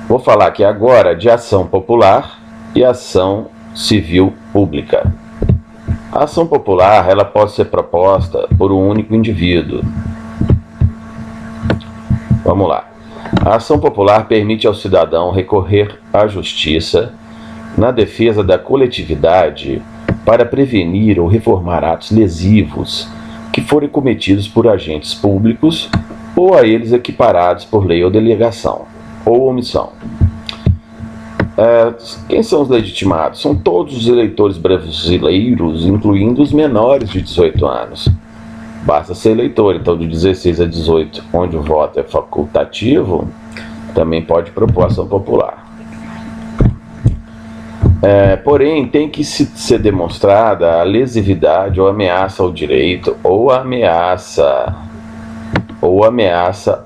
Vou falar aqui agora de ação popular e ação civil pública. A ação popular, ela pode ser proposta por um único indivíduo. Vamos lá. A ação popular permite ao cidadão recorrer à justiça na defesa da coletividade para prevenir ou reformar atos lesivos que forem cometidos por agentes públicos ou a eles equiparados por lei ou delegação ou omissão. Quem são os legitimados? São todos os eleitores brasileiros, incluindo os menores de 18 anos. Basta ser eleitor, então de 16 a 18, onde o voto é facultativo, também pode propor ação popular. Porém, tem que ser demonstrada a lesividade ou ameaça ao direito, ou ameaça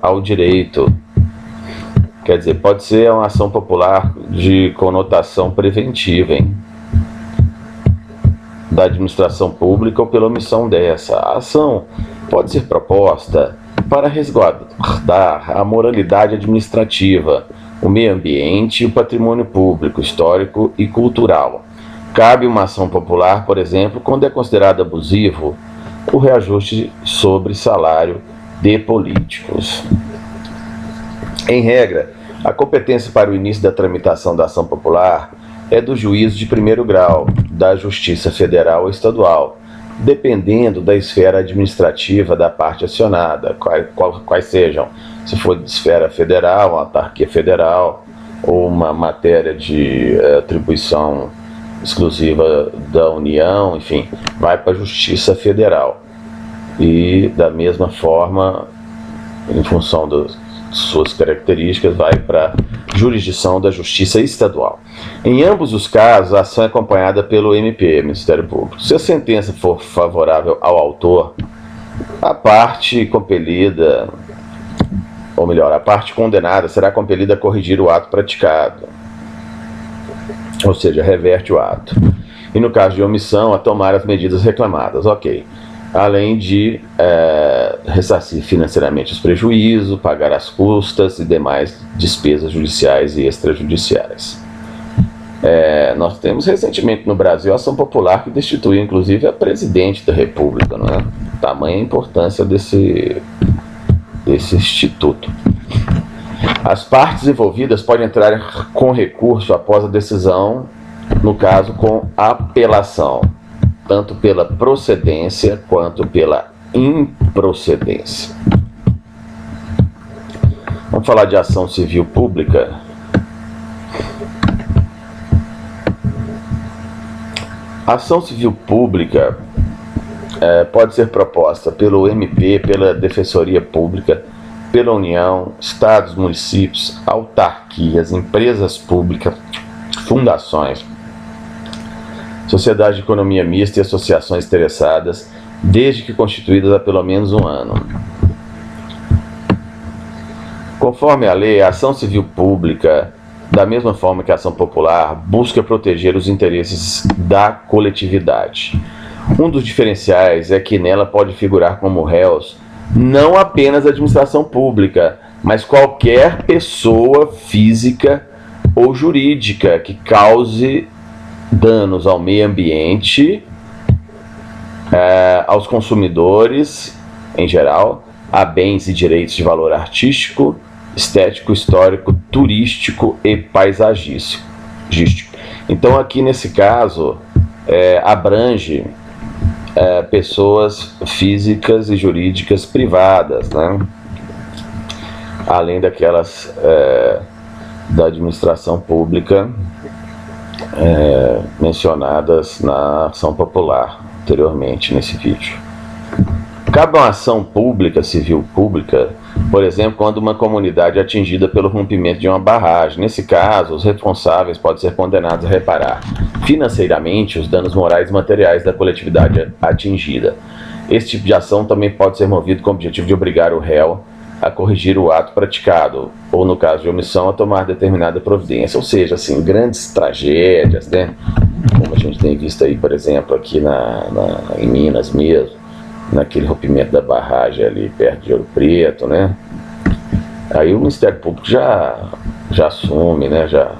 ao direito. Quer dizer, pode ser uma ação popular de conotação preventiva, da administração pública ou pela omissão dessa. A ação pode ser proposta para resguardar a moralidade administrativa, o meio ambiente e o patrimônio público, histórico e cultural. Cabe uma ação popular, por exemplo, quando é considerado abusivo o reajuste sobre salário de políticos. Em regra, a competência para o início da tramitação da ação popular é do juízo de primeiro grau, da Justiça Federal ou Estadual, dependendo da esfera administrativa da parte acionada, quais sejam, se for de esfera federal, uma autarquia federal, ou uma matéria de atribuição exclusiva da União, enfim, vai para a Justiça Federal. E, da mesma forma, em função suas características, vai para a jurisdição da Justiça Estadual. Em ambos os casos, a ação é acompanhada pelo MP, Ministério Público. Se a sentença for favorável ao autor, a parte compelida, ou melhor, a parte condenada será compelida a corrigir o ato praticado, ou seja, reverte o ato. E no caso de omissão, a tomar as medidas reclamadas, ok. Além de ressarcir financeiramente os prejuízos, pagar as custas e demais despesas judiciais e extrajudiciais. Nós temos recentemente no Brasil a ação popular que destituiu inclusive a presidente da República, não é? Tamanha a importância desse instituto. As partes envolvidas podem entrar com recurso após a decisão, no caso com apelação, tanto pela procedência quanto pela improcedência. Vamos falar de ação civil pública. A ação civil pública pode ser proposta pelo MP, pela Defensoria Pública, pela União, estados, municípios, autarquias, empresas públicas, fundações, sociedade de economia mista e associações interessadas, desde que constituídas há pelo menos um ano. Conforme a lei, a ação civil pública, da mesma forma que a ação popular, busca proteger os interesses da coletividade. Um dos diferenciais é que nela pode figurar como réus não apenas a administração pública, mas qualquer pessoa física ou jurídica que cause danos ao meio ambiente, aos consumidores em geral, a bens e direitos de valor artístico, estético, histórico, turístico e paisagístico. Então aqui nesse caso abrange pessoas físicas e jurídicas privadas, né? Além daquelas da administração pública mencionadas na ação popular anteriormente nesse vídeo. Cabe uma ação pública, civil pública, por exemplo, quando uma comunidade é atingida pelo rompimento de uma barragem. Nesse caso, os responsáveis podem ser condenados a reparar financeiramente os danos morais e materiais da coletividade atingida. Esse tipo de ação também pode ser movido com o objetivo de obrigar o réu a corrigir o ato praticado, ou no caso de omissão, a tomar determinada providência. Ou seja, assim, grandes tragédias, né? Como a gente tem visto aí, por exemplo, aqui em Minas mesmo, naquele rompimento da barragem ali perto de Ouro Preto, né? Aí o Ministério Público já já assume, né, já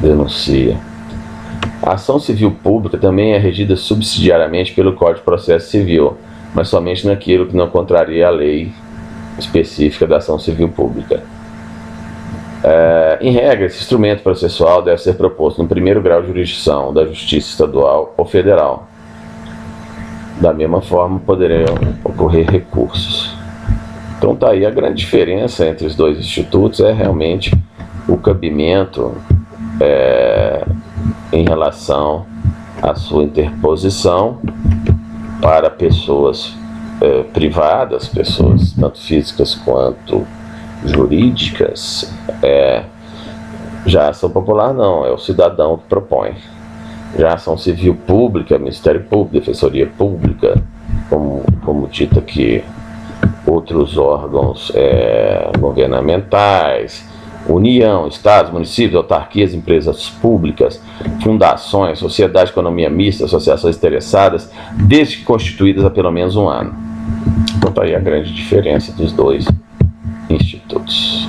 denuncia. A ação civil pública também é regida subsidiariamente pelo Código de Processo Civil, mas somente naquilo que não contraria a lei específica da ação civil pública. Em regra, esse instrumento processual deve ser proposto no primeiro grau de jurisdição da Justiça Estadual ou Federal. Da mesma forma, poderão ocorrer recursos. Então tá aí, a grande diferença entre os dois institutos é realmente o cabimento em relação à sua interposição para pessoas privadas, pessoas tanto físicas quanto jurídicas. Já a ação popular não, é o cidadão que propõe. Já a ação civil pública, Ministério Público, Defensoria Pública, como dito aqui, outros órgãos governamentais, União, Estados, municípios, autarquias, empresas públicas, fundações, sociedade de economia mista, associações interessadas, desde que constituídas há pelo menos um ano. Então, aí a grande diferença dos dois institutos.